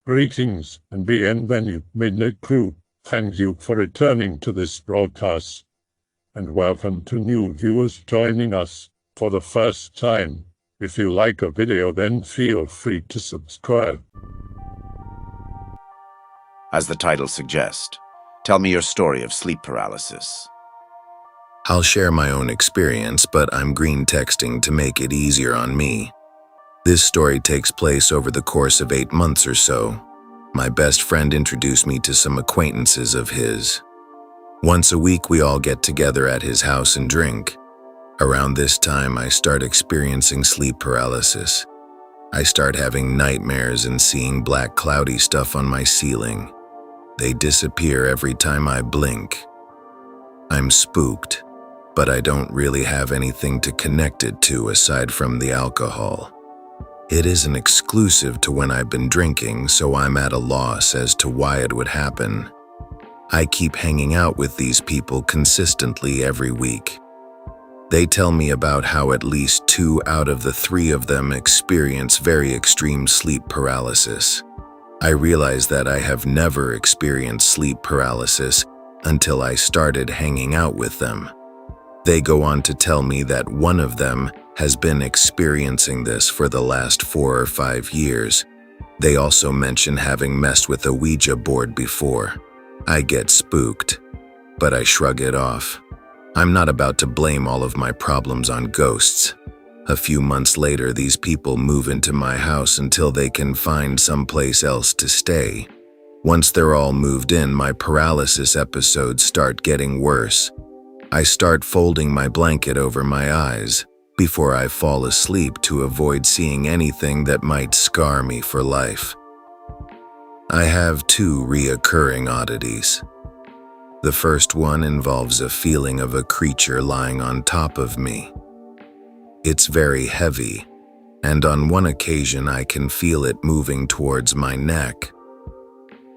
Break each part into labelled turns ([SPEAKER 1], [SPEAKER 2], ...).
[SPEAKER 1] Greetings and bienvenue, Midnight Crew. Thank you for returning to this broadcast. And welcome to new viewers joining us for the first time. If you like a video, then feel free to subscribe.
[SPEAKER 2] As the title suggests, tell me your story of sleep paralysis.
[SPEAKER 3] I'll share my own experience, but I'm green texting to make it easier on me. This story takes place over the course of 8 months or so. My best friend introduced me to some acquaintances of his. Once a week we all get together at his house and drink. Around this time I start experiencing sleep paralysis. I start having nightmares and seeing black cloudy stuff on my ceiling. They disappear every time I blink. I'm spooked, but I don't really have anything to connect it to aside from the alcohol. It isn't exclusive to when I've been drinking, so I'm at a loss as to why it would happen. I keep hanging out with these people consistently every week. They tell me about how at least 2 out of the 3 of them experience very extreme sleep paralysis. I realize that I have never experienced sleep paralysis until I started hanging out with them. They go on to tell me that one of them has been experiencing this for the last 4 or 5 years. They also mention having messed with a Ouija board before. I get spooked, but I shrug it off. I'm not about to blame all of my problems on ghosts. A few months later, these people move into my house until they can find someplace else to stay. Once they're all moved in, my paralysis episodes start getting worse. I start folding my blanket over my eyes before I fall asleep to avoid seeing anything that might scar me for life. I have 2 reoccurring oddities. The first one involves a feeling of a creature lying on top of me. It's very heavy, and on one occasion I can feel it moving towards my neck.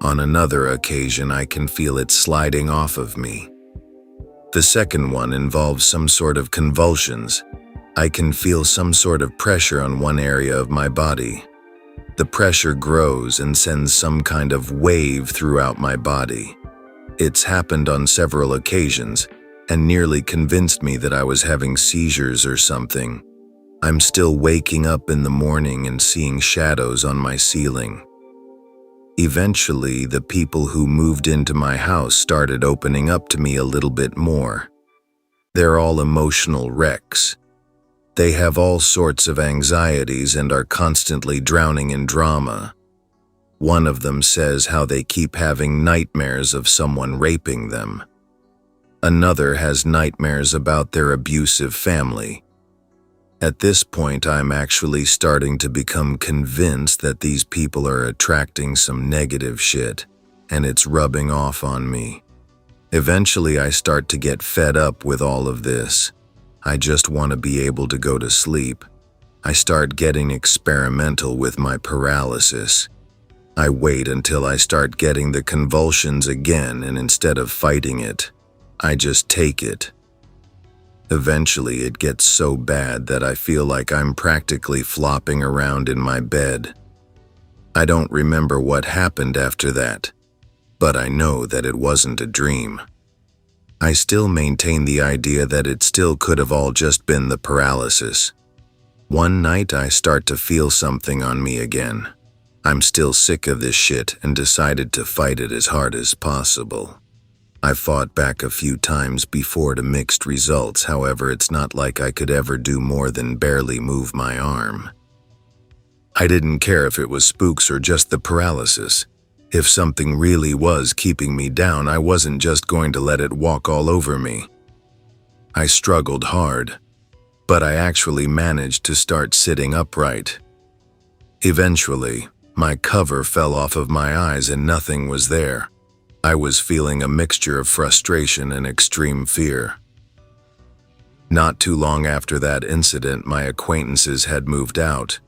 [SPEAKER 3] On another occasion I can feel it sliding off of me. The second one involves some sort of convulsions. I can feel some sort of pressure on one area of my body. The pressure grows and sends some kind of wave throughout my body. It's happened on several occasions and nearly convinced me that I was having seizures or something. I'm still waking up in the morning and seeing shadows on my ceiling. Eventually, the people who moved into my house started opening up to me a little bit more. They're all emotional wrecks. They have all sorts of anxieties and are constantly drowning in drama. One of them says how they keep having nightmares of someone raping them. Another has nightmares about their abusive family. At this point, I'm actually starting to become convinced that these people are attracting some negative shit, and it's rubbing off on me. Eventually, I start to get fed up with all of this. I just want to be able to go to sleep. I start getting experimental with my paralysis. I wait until I start getting the convulsions again, and instead of fighting it, I just take it. Eventually, it gets so bad that I feel like I'm practically flopping around in my bed. I don't remember what happened after that, but I know that it wasn't a dream. I still maintain the idea that it still could have all just been the paralysis. One night, I start to feel something on me again. I'm still sick of this shit and decided to fight it as hard as possible. I fought back a few times before to mixed results, however, it's not like I could ever do more than barely move my arm. I didn't care if it was spooks or just the paralysis. If something really was keeping me down, I wasn't just going to let it walk all over me. I struggled hard, but I actually managed to start sitting upright. Eventually, my cover fell off of my eyes and nothing was there. I was feeling a mixture of frustration and extreme fear. Not too long after that incident, my acquaintances had moved out.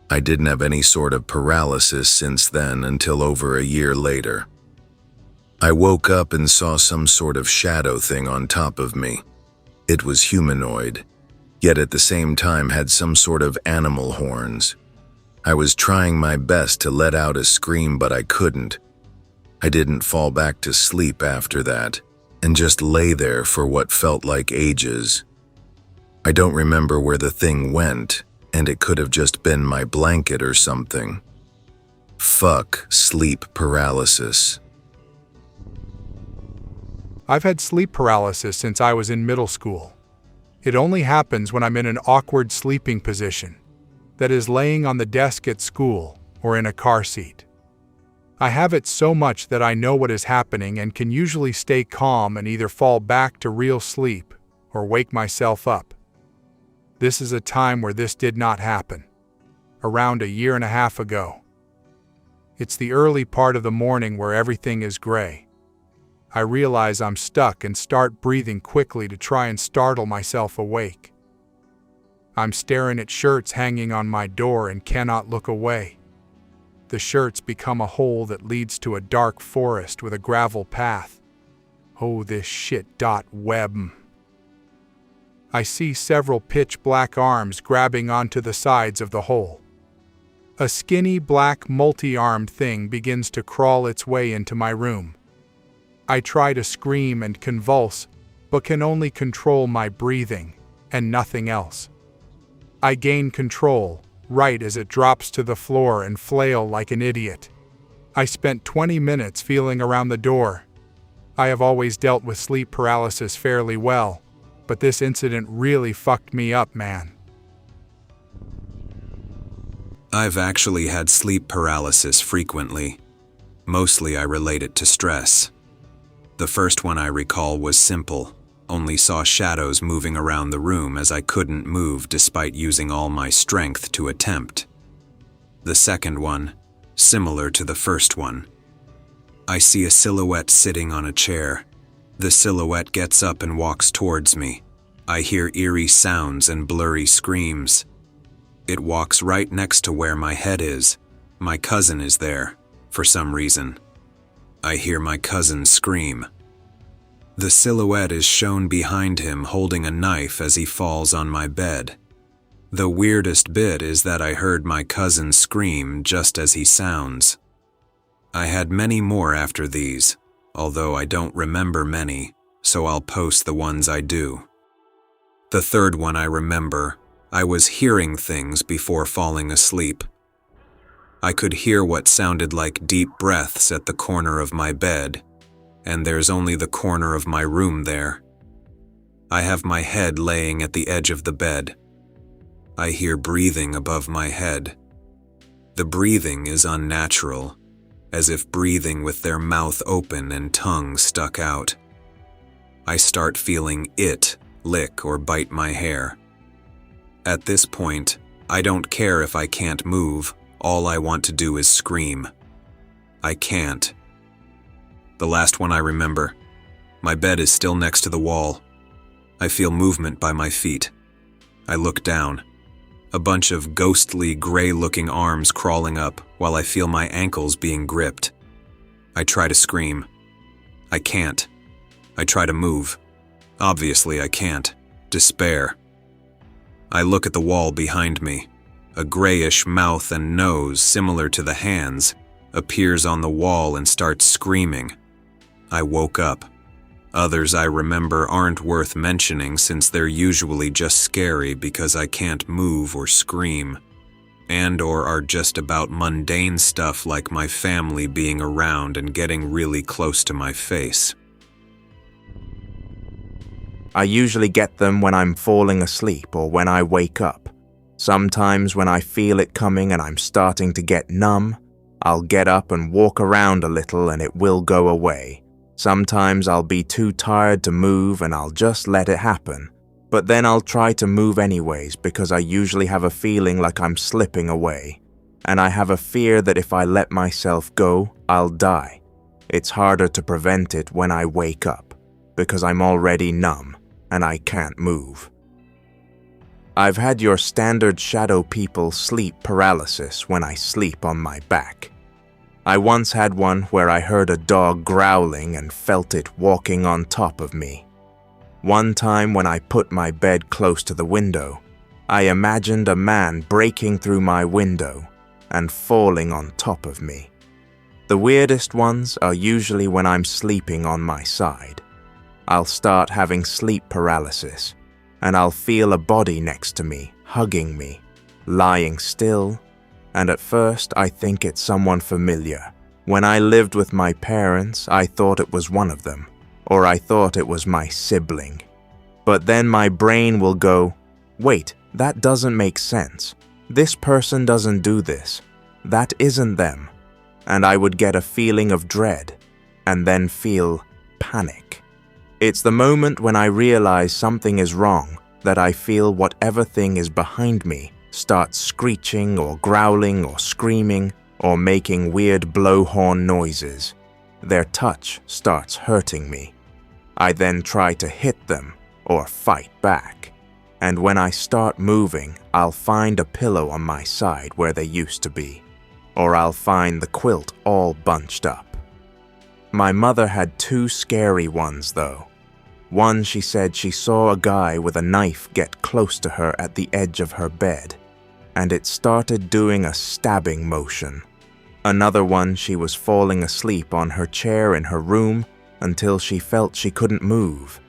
[SPEAKER 3] I didn't have any sort of paralysis since then until over a year later. I woke up and saw some sort of shadow thing on top of me. It was humanoid, yet at the same time had some sort of animal horns. I was trying my best to let out a scream, but I couldn't. I didn't fall back to sleep after that, and just lay there for what felt like ages. I don't remember where the thing went, and it could have just been my blanket or something. Fuck sleep paralysis.
[SPEAKER 4] I've had sleep paralysis since I was in middle school. It only happens when I'm in an awkward sleeping position, that is, laying on the desk at school or in a car seat. I have it so much that I know what is happening and can usually stay calm and either fall back to real sleep or wake myself up. This is a time where this did not happen, around a year and a half ago. It's the early part of the morning where everything is gray. I realize I'm stuck and start breathing quickly to try and startle myself awake. I'm staring at shirts hanging on my door and cannot look away. The shirts become a hole that leads to a dark forest with a gravel path. Oh, this shit. Web. I see several pitch black arms grabbing onto the sides of the hole. A skinny black multi-armed thing begins to crawl its way into my room. I try to scream and convulse, but can only control my breathing and nothing else. I gain control right as it drops to the floor and flail like an idiot. I spent 20 minutes feeling around the door. I have always dealt with sleep paralysis fairly well, but this incident really fucked me up, man.
[SPEAKER 5] I've actually had sleep paralysis frequently. Mostly I relate it to stress. The first one I recall was simple. Only saw shadows moving around the room as I couldn't move despite using all my strength to attempt. The second one, similar to the first one. I see a silhouette sitting on a chair. The silhouette gets up and walks towards me. I hear eerie sounds and blurry screams. It walks right next to where my head is. My cousin is there, for some reason. I hear my cousin scream. The silhouette is shown behind him holding a knife as he falls on my bed. The weirdest bit is that I heard my cousin scream just as he sounds. I had many more after these, although I don't remember many, so I'll post the ones I do. The third one I remember, I was hearing things before falling asleep. I could hear what sounded like deep breaths at the corner of my bed, and there's only the corner of my room there. I have my head laying at the edge of the bed. I hear breathing above my head. The breathing is unnatural, as if breathing with their mouth open and tongue stuck out. I start feeling it lick or bite my hair. At this point, I don't care if I can't move, all I want to do is scream. I can't. The last one I remember. My bed is still next to the wall. I feel movement by my feet. I look down. A bunch of ghostly, gray-looking arms crawling up while I feel my ankles being gripped. I try to scream. I can't. I try to move. Obviously, I can't. Despair. I look at the wall behind me. A grayish mouth and nose, similar to the hands, appears on the wall and starts screaming. I woke up. Others I remember aren't worth mentioning since they're usually just scary because I can't move or scream, and/or are just about mundane stuff like my family being around and getting really close to my face.
[SPEAKER 6] I usually get them when I'm falling asleep or when I wake up. Sometimes when I feel it coming and I'm starting to get numb, I'll get up and walk around a little and it will go away. Sometimes I'll be too tired to move and I'll just let it happen. But then I'll try to move anyways because I usually have a feeling like I'm slipping away. And I have a fear that if I let myself go, I'll die. It's harder to prevent it when I wake up because I'm already numb and I can't move. I've had your standard shadow people sleep paralysis when I sleep on my back. I once had one where I heard a dog growling and felt it walking on top of me. One time when I put my bed close to the window, I imagined a man breaking through my window, and falling on top of me. The weirdest ones are usually when I'm sleeping on my side. I'll start having sleep paralysis, and I'll feel a body next to me, hugging me, lying still, and at first I think it's someone familiar. When I lived with my parents, I thought it was one of them, or I thought it was my sibling. But then my brain will go, wait, that doesn't make sense. This person doesn't do this. That isn't them. And I would get a feeling of dread, and then feel panic. It's the moment when I realize something is wrong that I feel whatever thing is behind me starts screeching or growling or screaming or making weird blowhorn noises. Their touch starts hurting me. I then try to hit them or fight back. And when I start moving, I'll find a pillow on my side where they used to be, or I'll find the quilt all bunched up. My mother had two scary ones though. One, she said she saw a guy with a knife get close to her at the edge of her bed, and it started doing a stabbing motion. Another one, she was falling asleep on her chair in her room until she felt she couldn't move,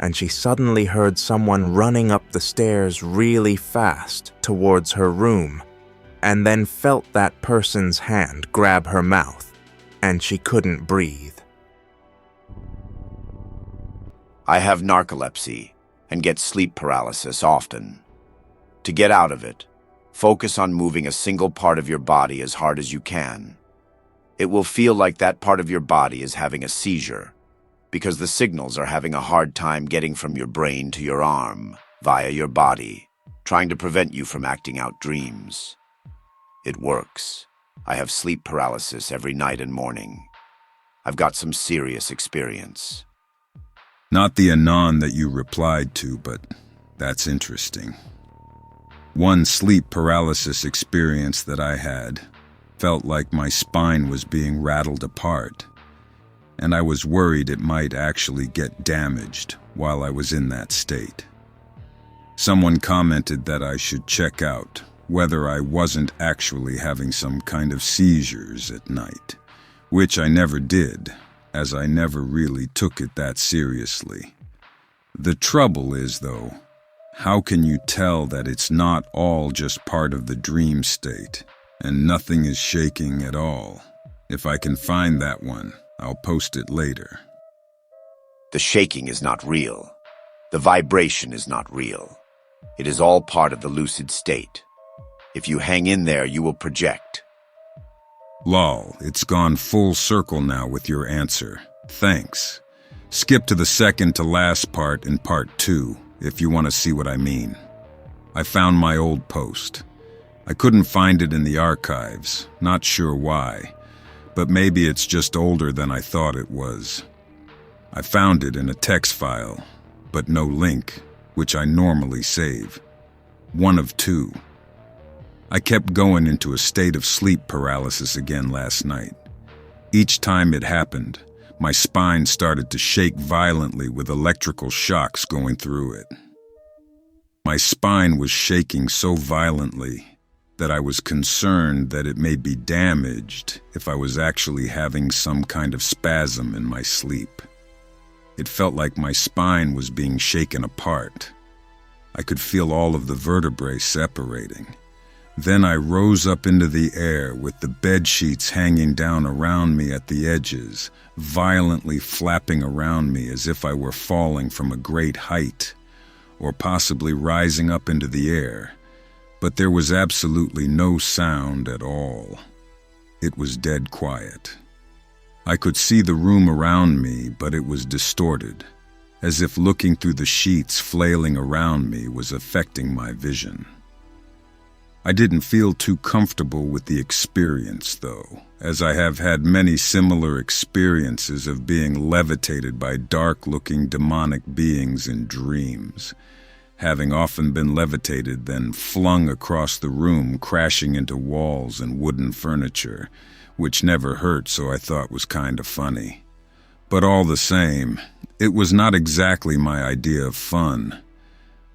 [SPEAKER 6] and she suddenly heard someone running up the stairs really fast towards her room, and then felt that person's hand grab her mouth, and she couldn't breathe.
[SPEAKER 2] I have narcolepsy and get sleep paralysis often. To get out of it, focus on moving a single part of your body as hard as you can. It will feel like that part of your body is having a seizure, because the signals are having a hard time getting from your brain to your arm via your body, trying to prevent you from acting out dreams. It works. I have sleep paralysis every night and morning. I've got some serious experience.
[SPEAKER 7] Not the anon that you replied to, but that's interesting. One sleep paralysis experience that I had felt like my spine was being rattled apart, and I was worried it might actually get damaged while I was in that state. Someone commented that I should check out whether I wasn't actually having some kind of seizures at night, which I never did, as I never really took it that seriously. The trouble is, though, how can you tell that it's not all just part of the dream state and nothing is shaking at all? If I can find that one, I'll post it later.
[SPEAKER 2] The shaking is not real. The vibration is not real. It is all part of the lucid state. If you hang in there, you will project.
[SPEAKER 7] Lol, it's gone full circle now with your answer. Thanks. Skip to the second to last part in part 2 if you want to see what I mean. I found my old post. I couldn't find it in the archives, not sure why, but maybe it's just older than I thought it was. I found it in a text file, but no link, which I normally save. One of two. I kept going into a state of sleep paralysis again last night. Each time it happened, my spine started to shake violently with electrical shocks going through it. My spine was shaking so violently that I was concerned that it may be damaged if I was actually having some kind of spasm in my sleep. It felt like my spine was being shaken apart. I could feel all of the vertebrae separating. Then I rose up into the air with the bed sheets hanging down around me at the edges, violently flapping around me as if I were falling from a great height, or possibly rising up into the air. But there was absolutely no sound at all. It was dead quiet. I could see the room around me, but it was distorted, as if looking through the sheets flailing around me was affecting my vision. I didn't feel too comfortable with the experience, though, as I have had many similar experiences of being levitated by dark-looking demonic beings in dreams, having often been levitated then flung across the room, crashing into walls and wooden furniture, which never hurt, so I thought was kind of funny. But all the same, it was not exactly my idea of fun.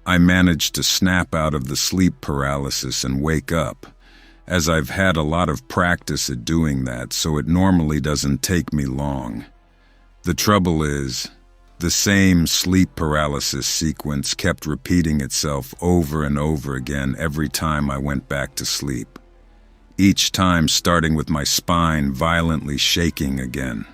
[SPEAKER 7] I managed to snap out of the sleep paralysis and wake up, as I've had a lot of practice at doing that, so it normally doesn't take me long. The trouble is, the same sleep paralysis sequence kept repeating itself over and over again every time I went back to sleep. Each time starting with my spine violently shaking again.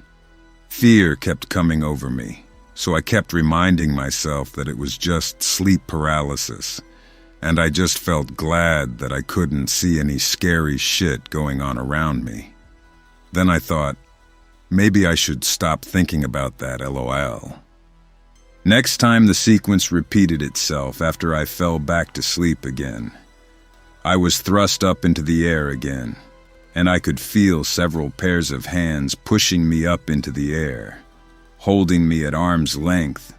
[SPEAKER 7] Fear kept coming over me, so I kept reminding myself that it was just sleep paralysis, and I just felt glad that I couldn't see any scary shit going on around me. Then I thought, maybe I should stop thinking about that, LOL. Next time the sequence repeated itself after I fell back to sleep again. I was thrust up into the air again, and I could feel several pairs of hands pushing me up into the air, holding me at arm's length,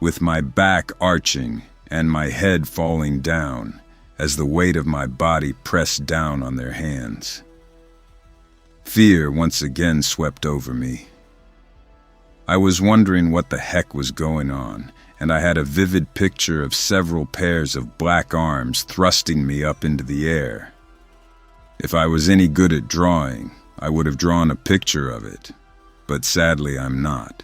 [SPEAKER 7] with my back arching and my head falling down as the weight of my body pressed down on their hands. Fear once again swept over me. I was wondering what the heck was going on, and I had a vivid picture of several pairs of black arms thrusting me up into the air. If I was any good at drawing, I would have drawn a picture of it, but sadly I'm not.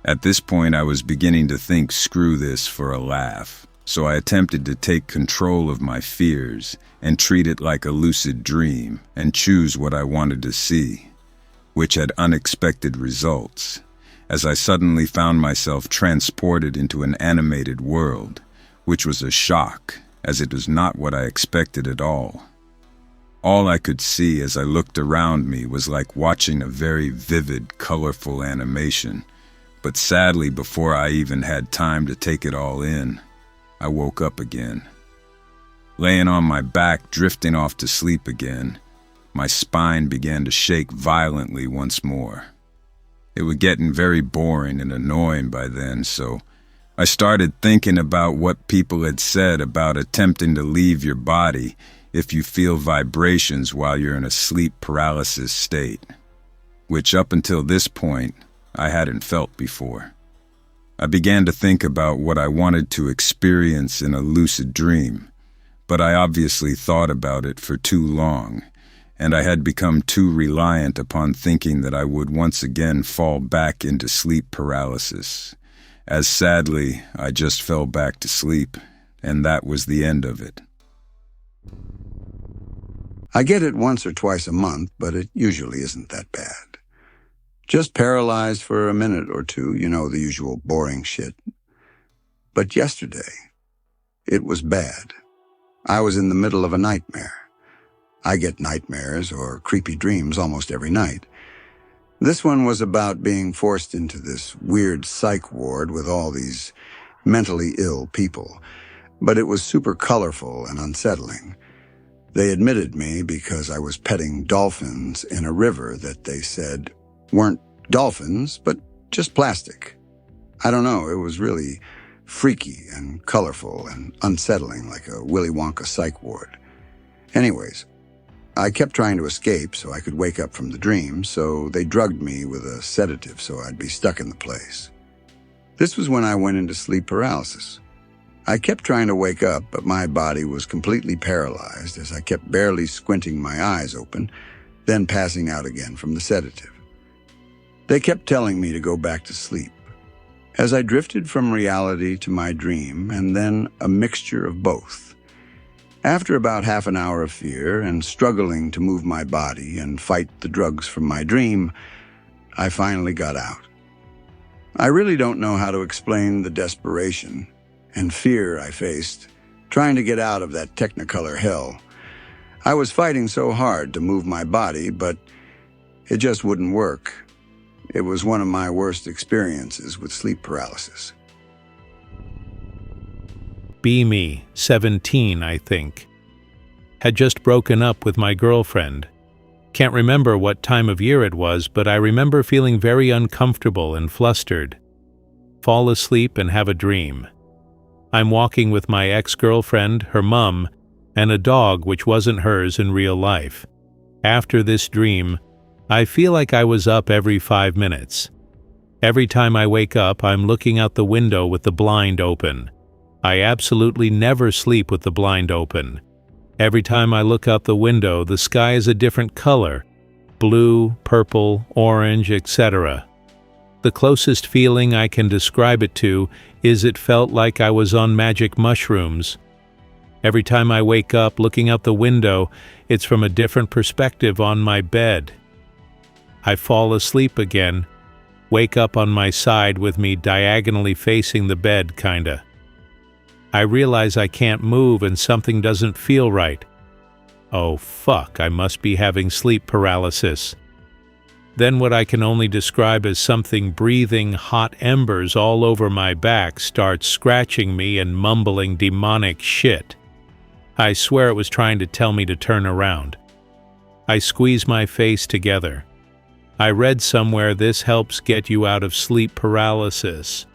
[SPEAKER 7] At this point I was beginning to think screw this for a laugh, so I attempted to take control of my fears and treat it like a lucid dream and choose what I wanted to see, which had unexpected results, as I suddenly found myself transported into an animated world, which was a shock, as it was not what I expected at all. All I could see as I looked around me was like watching a very vivid, colorful animation, but sadly before I even had time to take it all in, I woke up again. Laying on my back, drifting off to sleep again, my spine began to shake violently once more. It was getting very boring and annoying by then, so I started thinking about what people had said about attempting to leave your body if you feel vibrations while you're in a sleep paralysis state, which up until this point, I hadn't felt before. I began to think about what I wanted to experience in a lucid dream, but I obviously thought about it for too long, and I had become too reliant upon thinking that I would once again fall back into sleep paralysis, as sadly I just fell back to sleep, and that was the end of it.
[SPEAKER 8] I get it once or twice a month, but it usually isn't that bad. Just paralyzed for a minute or two, you know, the usual boring shit. But yesterday, it was bad. I was in the middle of a nightmare. I get nightmares or creepy dreams almost every night. This one was about being forced into this weird psych ward with all these mentally ill people, but it was super colorful and unsettling. They admitted me because I was petting dolphins in a river that they said weren't dolphins, but just plastic. I don't know, it was really freaky and colorful and unsettling, like a Willy Wonka psych ward. Anyways, I kept trying to escape so I could wake up from the dream, so they drugged me with a sedative so I'd be stuck in the place. This was when I went into sleep paralysis. I kept trying to wake up, but my body was completely paralyzed as I kept barely squinting my eyes open, then passing out again from the sedative. They kept telling me to go back to sleep. As I drifted from reality to my dream, and then a mixture of both. After about half an hour of fear and struggling to move my body and fight the drugs from my dream, I finally got out. I really don't know how to explain the desperation and fear I faced, trying to get out of that Technicolor hell. I was fighting so hard to move my body, but it just wouldn't work. It was one of my worst experiences with sleep paralysis.
[SPEAKER 9] Be me, 17, I think. Had just broken up with my girlfriend. Can't remember what time of year it was, but I remember feeling very uncomfortable and flustered. Fall asleep and have a dream. I'm walking with my ex-girlfriend, her mum, and a dog which wasn't hers in real life. After this dream, I feel like I was up every 5 minutes. Every time I wake up, I'm looking out the window with the blind open. I absolutely never sleep with the blind open. Every time I look out the window, the sky is a different color: blue, purple, orange, etc. The closest feeling I can describe it to is it felt like I was on magic mushrooms. Every time I wake up looking out the window, it's from a different perspective on my bed. I fall asleep again, wake up on my side with me diagonally facing the bed, kinda. I realize I can't move and something doesn't feel right. Oh fuck, I must be having sleep paralysis. Then what I can only describe as something breathing hot embers all over my back starts scratching me and mumbling demonic shit. I swear it was trying to tell me to turn around. I squeeze my face together. I read somewhere this helps get you out of sleep paralysis.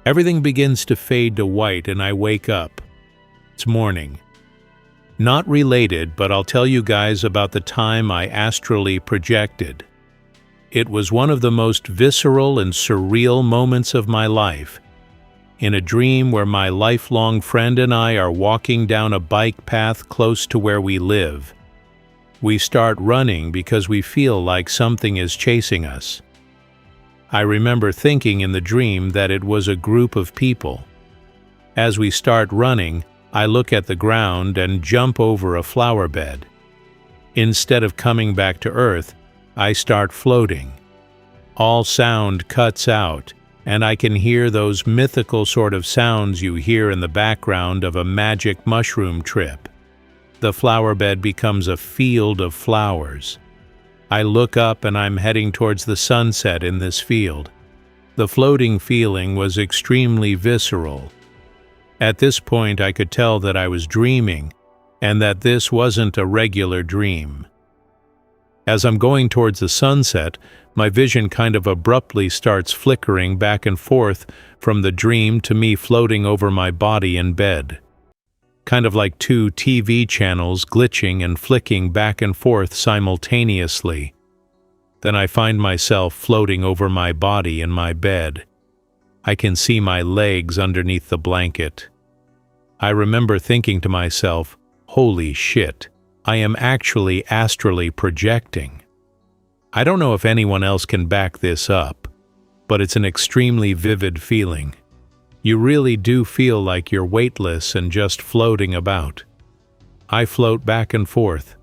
[SPEAKER 9] Everything begins to fade to white and I wake up. It's morning. Not related, but I'll tell you guys about the time I astrally projected. It was one of the most visceral and surreal moments of my life. In a dream where my lifelong friend and I are walking down a bike path close to where we live. We start running because we feel like something is chasing us. I remember thinking in the dream that it was a group of people. As we start running, I look at the ground and jump over a flower bed. Instead of coming back to Earth, I start floating. All sound cuts out, and I can hear those mythical sort of sounds you hear in the background of a magic mushroom trip. The flower bed becomes a field of flowers. I look up and I'm heading towards the sunset in this field. The floating feeling was extremely visceral. At this point I could tell that I was dreaming, and that this wasn't a regular dream. As I'm going towards the sunset, my vision kind of abruptly starts flickering back and forth from the dream to me floating over my body in bed. Kind of like two TV channels glitching and flicking back and forth simultaneously. Then I find myself floating over my body in my bed. I can see my legs underneath the blanket. I remember thinking to myself, holy shit, I am actually astrally projecting. I don't know if anyone else can back this up, but it's an extremely vivid feeling. You really do feel like you're weightless and just floating about. I float back and forth,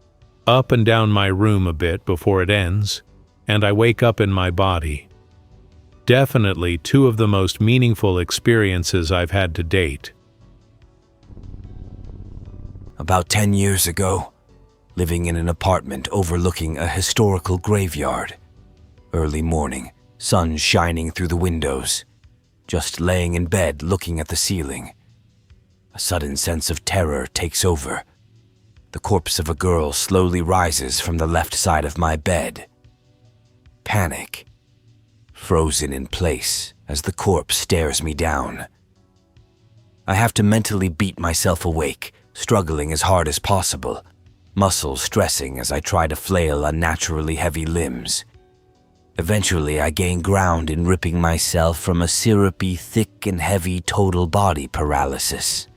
[SPEAKER 9] up and down my room a bit before it ends, and I wake up in my body. Definitely two of the most meaningful experiences I've had to date.
[SPEAKER 10] About 10 years ago, living in an apartment overlooking a historical graveyard. Early morning, sun shining through the windows. Just laying in bed looking at the ceiling. A sudden sense of terror takes over. The corpse of a girl slowly rises from the left side of my bed. Panic. Frozen in place as the corpse stares me down. I have to mentally beat myself awake, struggling as hard as possible, muscles stressing as I try to flail unnaturally heavy limbs. Eventually, I gain ground in ripping myself from a syrupy, thick and heavy total body paralysis.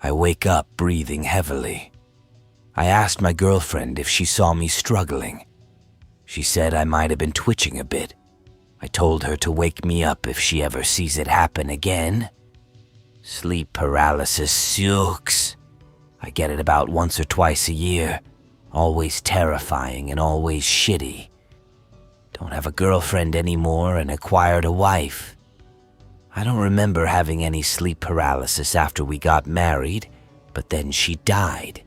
[SPEAKER 10] I wake up breathing heavily. I asked my girlfriend if she saw me struggling. She said I might have been twitching a bit. I told her to wake me up if she ever sees it happen again. Sleep paralysis sucks. I get it about once or twice a year. Always terrifying and always shitty. Don't have a girlfriend anymore and acquired a wife. I don't remember having any sleep paralysis after we got married, but then she died.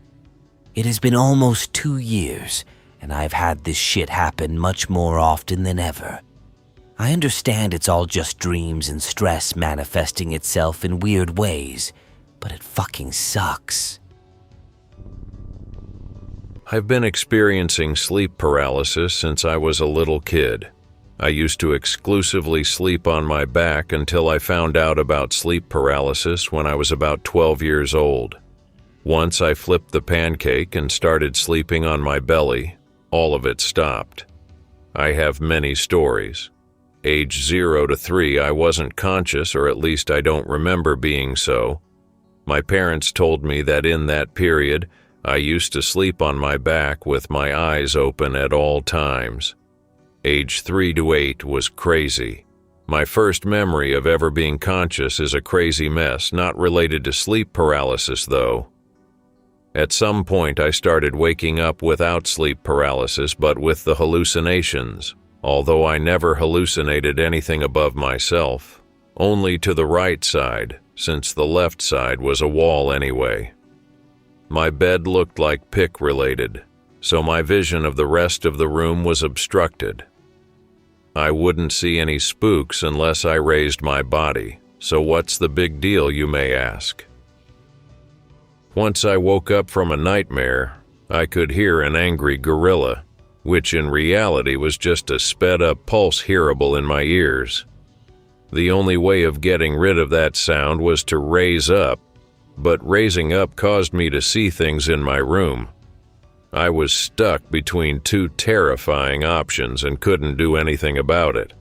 [SPEAKER 10] It has been almost 2 years, and I've had this shit happen much more often than ever. I understand it's all just dreams and stress manifesting itself in weird ways, but it fucking sucks.
[SPEAKER 11] I've been experiencing sleep paralysis since I was a little kid. I used to exclusively sleep on my back until I found out about sleep paralysis when I was about 12 years old. Once I flipped the pancake and started sleeping on my belly, all of it stopped. I have many stories. Age 0 to 3, I wasn't conscious, or at least I don't remember being so. My parents told me that in that period, I used to sleep on my back with my eyes open at all times. Age 3 to 8 was crazy. My first memory of ever being conscious is a crazy mess, not related to sleep paralysis though. At some point I started waking up without sleep paralysis but with the hallucinations, although I never hallucinated anything above myself, only to the right side, since the left side was a wall anyway. My bed looked like pick-related, so my vision of the rest of the room was obstructed. I wouldn't see any spooks unless I raised my body, so what's the big deal, you may ask? Once I woke up from a nightmare, I could hear an angry gorilla, which in reality was just a sped-up pulse hearable in my ears. The only way of getting rid of that sound was to raise up, but raising up caused me to see things in my room. I was stuck between two terrifying options and couldn't do anything about it.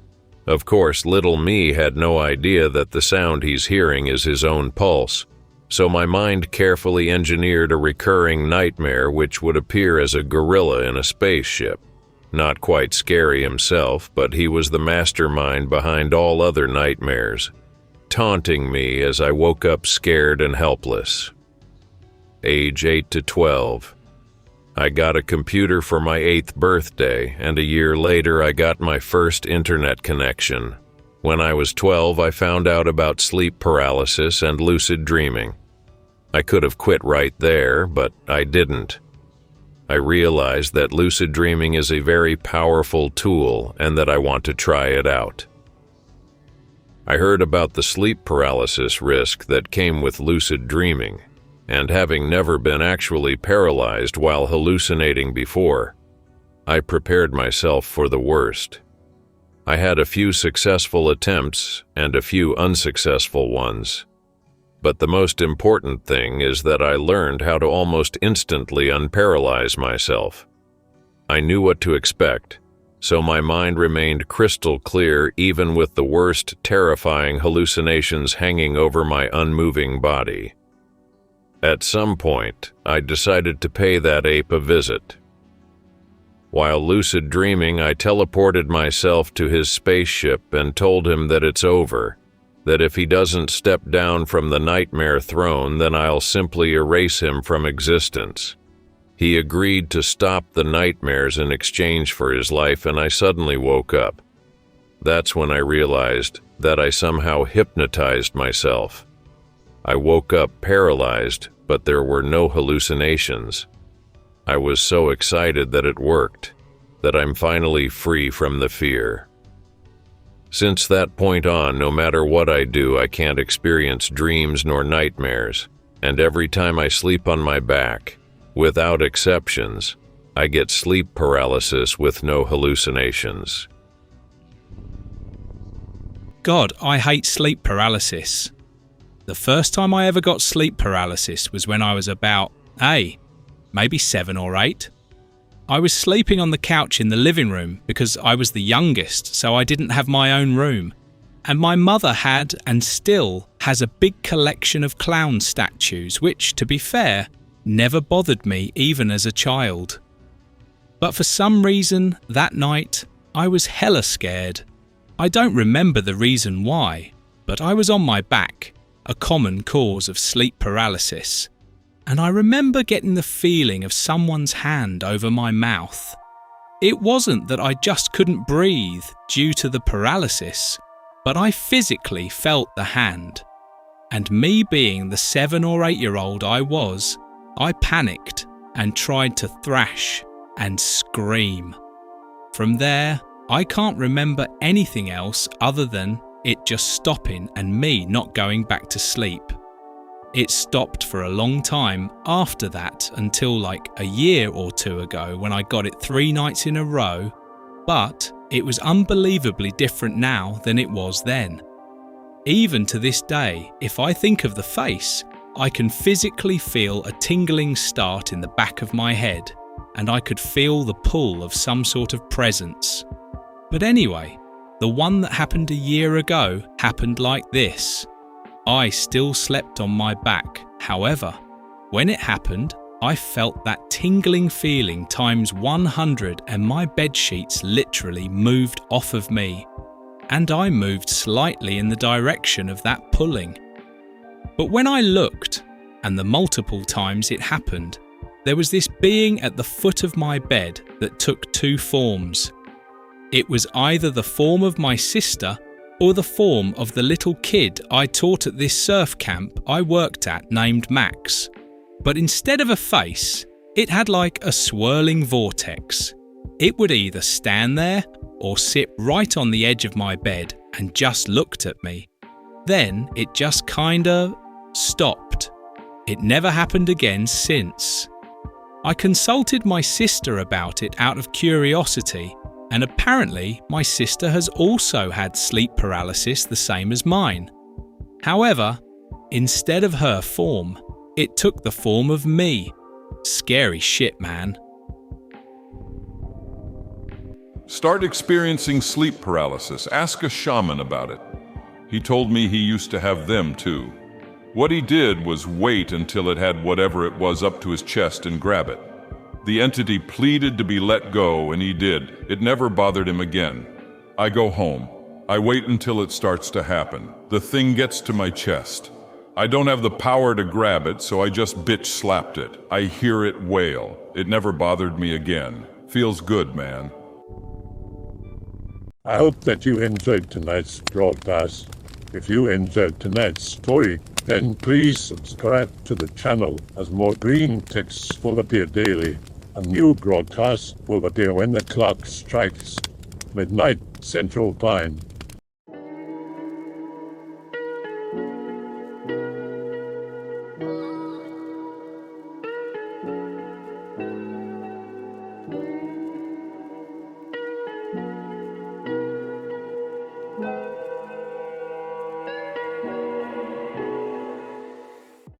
[SPEAKER 11] Of course, little me had no idea that the sound he's hearing is his own pulse, so my mind carefully engineered a recurring nightmare which would appear as a gorilla in a spaceship. Not quite scary himself, but he was the mastermind behind all other nightmares, taunting me as I woke up scared and helpless. Age 8 to 12. I got a computer for my 8th birthday, and a year later I got my first internet connection. When I was 12, I found out about sleep paralysis and lucid dreaming. I could have quit right there, but I didn't. I realized that lucid dreaming is a very powerful tool and that I want to try it out. I heard about the sleep paralysis risk that came with lucid dreaming, and having never been actually paralyzed while hallucinating before, I prepared myself for the worst. I had a few successful attempts and a few unsuccessful ones. But the most important thing is that I learned how to almost instantly unparalyze myself. I knew what to expect, so my mind remained crystal clear even with the worst terrifying hallucinations hanging over my unmoving body. At some point, I decided to pay that ape a visit. While lucid dreaming, I teleported myself to his spaceship and told him that it's over, that if he doesn't step down from the nightmare throne, then I'll simply erase him from existence. He agreed to stop the nightmares in exchange for his life, and I suddenly woke up. That's when I realized that I somehow hypnotized myself. I woke up paralyzed, but there were no hallucinations. I was so excited that it worked, that I'm finally free from the fear. Since that point on, no matter what I do, I can't experience dreams nor nightmares, and every time I sleep on my back, without exceptions, I get sleep paralysis with no hallucinations.
[SPEAKER 12] God, I hate sleep paralysis. The first time I ever got sleep paralysis was when I was about, maybe 7 or 8. I was sleeping on the couch in the living room because I was the youngest, so I didn't have my own room. And my mother had, and still has, a big collection of clown statues, which, to be fair, never bothered me even as a child. But for some reason, that night, I was hella scared. I don't remember the reason why, but I was on my back, a common cause of sleep paralysis. And I remember getting the feeling of someone's hand over my mouth. It wasn't that I just couldn't breathe due to the paralysis, but I physically felt the hand. And me being the 7 or 8-year-old I was, I panicked and tried to thrash and scream. From there, I can't remember anything else other than it just stopping and me not going back to sleep. It stopped for a long time after that until like a year or 2 ago when I got it 3 nights in a row, but it was unbelievably different now than it was then. Even to this day, if I think of the face, I can physically feel a tingling start in the back of my head, and I could feel the pull of some sort of presence. But anyway, the one that happened a year ago happened like this. I still slept on my back. However, when it happened, I felt that tingling feeling times 100 and my bedsheets literally moved off of me. And I moved slightly in the direction of that pulling. But when I looked, and the multiple times it happened, there was this being at the foot of my bed that took two forms. It was either the form of my sister or the form of the little kid I taught at this surf camp I worked at named Max. But instead of a face, it had like a swirling vortex. It would either stand there or sit right on the edge of my bed and just looked at me. Then it just kinda stopped. It never happened again since. I consulted my sister about it out of curiosity, and apparently my sister has also had sleep paralysis the same as mine. However, instead of her form, it took the form of me. Scary shit, man.
[SPEAKER 13] Start experiencing sleep paralysis. Ask a shaman about it. He told me he used to have them too. What he did was wait until it had whatever it was up to his chest and grab it. The entity pleaded to be let go, and he did. It never bothered him again. I go home. I wait until it starts to happen. The thing gets to my chest. I don't have the power to grab it, so I just bitch slapped it. I hear it wail. It never bothered me again. Feels good, man.
[SPEAKER 1] I hope that you enjoyed tonight's broadcast. If you enjoyed tonight's story, then please subscribe to the channel as more Greentext will appear daily. A new broadcast will appear when the clock strikes midnight Central Time.